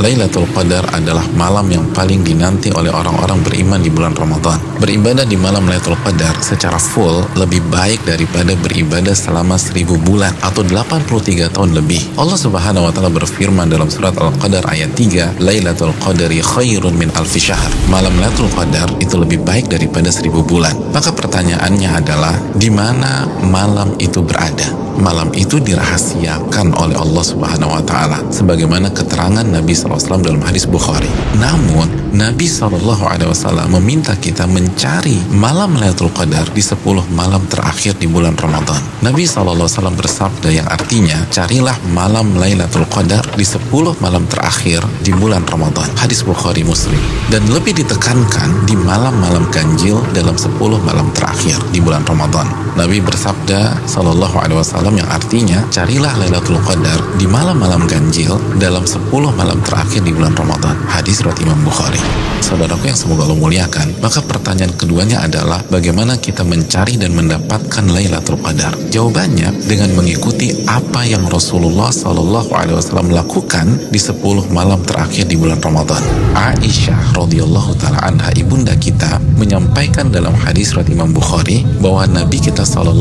Lailatul Qadar adalah malam yang paling dinanti oleh orang-orang beriman di bulan Ramadan. Beribadah di malam Lailatul Qadar secara full lebih baik daripada beribadah selama 1000 bulan atau 83 tahun lebih. Allah Subhanahu wa taala berfirman dalam surat Al-Qadar ayat 3, Lailatul Qadari khairun min alfi syahr. Malam Lailatul Qadar itu lebih baik daripada 1000 bulan. Maka pertanyaannya adalah, di mana malam itu berada? Malam itu dirahasiakan oleh Allah Subhanahu wa taala sebagaimana keterangan Nabi SAW dalam hadis Bukhari. Namun Nabi SAW meminta kita mencari malam Lailatul Qadar di 10 malam terakhir di bulan Ramadan. Nabi SAW bersabda yang artinya, carilah malam Lailatul Qadar di 10 malam terakhir di bulan Ramadan. Hadis Bukhari Muslim. Dan lebih ditekankan di malam-malam ganjil dalam 10 malam terakhir di bulan Ramadan. Nabi bersabda SAW yang artinya, carilah Lailatul Qadar di malam-malam ganjil dalam 10 malam terakhir di bulan Ramadan. Hadis riwayat Imam Bukhari. Saudaraku yang semoga Allah muliakan, maka pertanyaan keduanya adalah, bagaimana kita mencari dan mendapatkan Lailatul Qadar? Jawabannya dengan mengikuti apa yang Rasulullah SAW lakukan di 10 malam terakhir di bulan Ramadan. Aisyah radhiyallahu taala anha, ibunda kita, menyampaikan dalam hadis riwayat Imam Bukhari bahwa Nabi kita SAW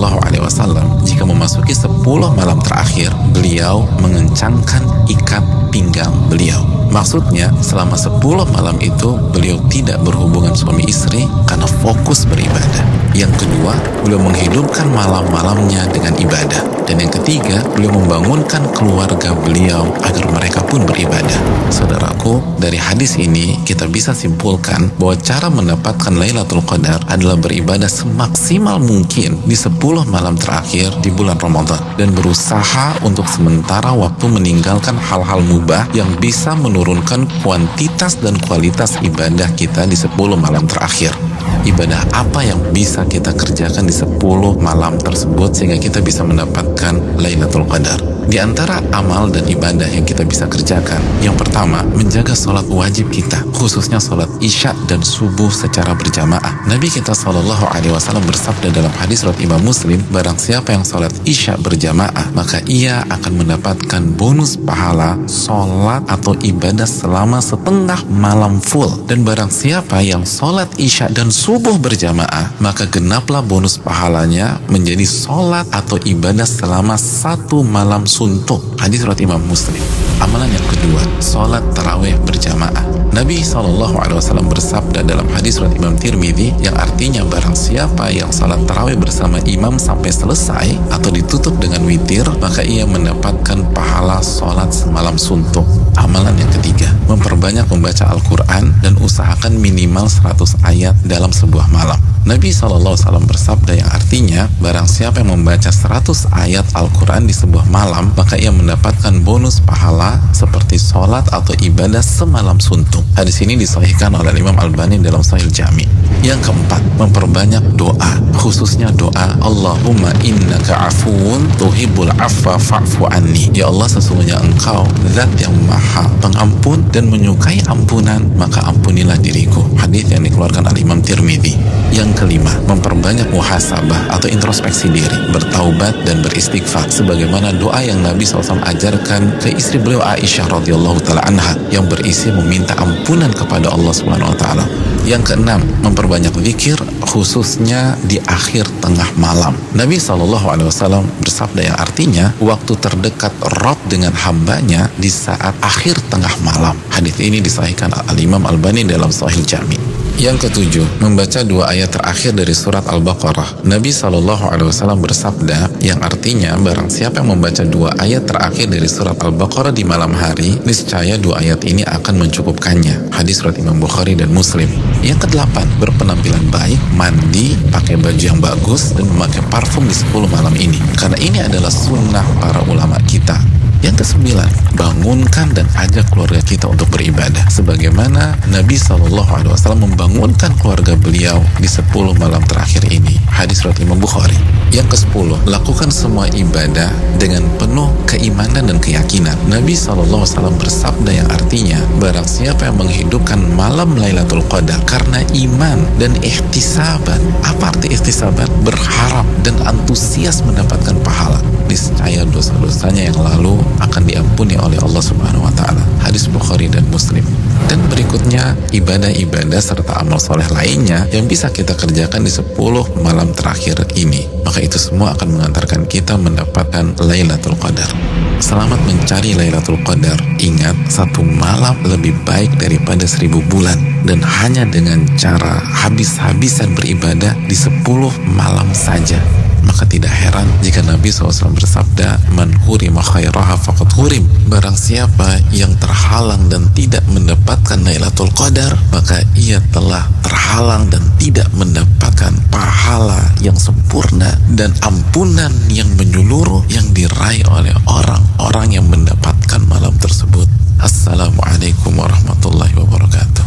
jika memasuki 10 malam terakhir, beliau mengencangkan ikat pinggang beliau. Maksudnya selama 10 malam itu beliau tidak berhubungan suami istri karena fokus beribadah. Yang kedua, beliau menghidupkan malam-malamnya dengan ibadah. Dan yang ketiga, beliau membangunkan keluarga beliau agar mereka pun beribadah. Saudaraku, dari hadis ini kita bisa simpulkan bahwa cara mendapatkan Lailatul Qadar adalah beribadah semaksimal mungkin di 10 malam terakhir di bulan Ramadan dan berusaha untuk sementara waktu meninggalkan hal-hal mubah yang bisa menurunkan kuantitas dan kualitas ibadah kita di 10 malam terakhir. Ibadah apa yang bisa kita kerjakan di 10 malam tersebut sehingga kita bisa mendapatkan Lailatul Qadar? Di antara amal dan ibadah yang kita bisa kerjakan, yang pertama, menjaga sholat wajib kita, khususnya sholat isya dan subuh secara berjamaah. Nabi kita SAW bersabda dalam hadis riwayat Imam Muslim, barang siapa yang sholat isya berjamaah, maka ia akan mendapatkan bonus pahala sholat atau ibadah selama setengah malam full. Dan barang siapa yang sholat isya dan subuh berjamaah, maka genaplah bonus pahalanya menjadi sholat atau ibadah selama 1 malam suntuk. Hadis riwayat Imam Muslim. Amalan yang kedua, sholat tarawih berjamaah. Nabi SAW bersabda dalam hadis riwayat Imam Tirmidzi yang artinya, barang siapa yang sholat tarawih bersama imam sampai selesai atau ditutup dengan witir, maka ia mendapatkan pahala sholat semalam suntuk. Amalan yang ketiga, memperbanyak membaca Al-Quran dan usahakan minimal 100 ayat dalam sebuah malam. Nabi SAW bersabda yang artinya, barang siapa yang membaca 100 ayat Al-Quran di sebuah malam, maka ia mendapatkan bonus pahala seperti sholat atau ibadah semalam suntuk. Hadis ini disahihkan oleh Imam Albani dalam Sahih Jami. Yang keempat, memperbanyak doa, khususnya doa Allahumma innaka afuun tuhibbul afwa fa'fu anni. Ya Allah, sesungguhnya engkau zat yang maha pengampun dan menyukai ampunan, maka ampunilah diriku. Hadis yang dikeluarkan oleh Imam Tirmidzi. Yang kelima, memperbanyak muhasabah atau introspeksi diri, bertaubat dan beristighfar sebagaimana doa yang Nabi SAW ajarkan ke istri beliau Aisyah radhiyallahu taala anha yang berisi meminta ampunan kepada Allah Subhanahu wa taala. Yang keenam, memperbanyak zikir khususnya di akhir tengah malam. Nabi SAW bersabda yang artinya, waktu terdekat Rabb dengan hambanya di saat akhir tengah malam. Hadis ini disahihkan Al-Imam Albani dalam Sahih Jami. Yang ketujuh, membaca 2 ayat terakhir dari surat Al-Baqarah. Nabi SAW bersabda yang artinya, barang siapa yang membaca 2 ayat terakhir dari surat Al-Baqarah di malam hari, niscaya 2 ayat ini akan mencukupkannya. Hadis riwayat Imam Bukhari dan Muslim. Yang kedelapan, berpenampilan baik, mandi, pakai baju yang bagus, dan memakai parfum di 10 malam ini. Karena ini adalah sunnah para ulama kita. Yang kesembilan, bangunkan dan ajak keluarga kita untuk beribadah sebagaimana Nabi SAW membangunkan keluarga beliau di 10 malam terakhir ini. Hadis riwayat Imam Bukhari. Yang ke-10, lakukan semua ibadah dengan penuh keimanan dan keyakinan. Nabi SAW bersabda yang artinya, barang siapa yang menghidupkan malam Lailatul Qadar karena iman dan ihtisaban. Apa arti ihtisaban? Berharap dan antusias mendapatkan pahala. niscaya dosa-dosanya yang lalu akan diampuni oleh Allah Subhanahu wa taala. Hadis Bukhari dan Muslim. Dan berikutnya ibadah-ibadah serta amal soleh lainnya yang bisa kita kerjakan di 10 malam terakhir ini. Maka itu semua akan mengantarkan kita mendapatkan Lailatul Qadar. Selamat mencari Lailatul Qadar. Ingat, 1 malam lebih baik daripada 1000 bulan. Dan hanya dengan cara habis-habisan beribadah di 10 malam saja. Maka tidak heran jika Nabi SAW bersabda, man hurima khairaha faqad hurim. Barang siapa yang terhalang dan tidak mendapatkan Lailatul Qadar, maka ia telah terhalang dan tidak mendapatkan pahala yang sempurna dan ampunan yang menyeluruh yang diraih oleh orang-orang yang mendapatkan malam tersebut. Assalamualaikum warahmatullahi wabarakatuh.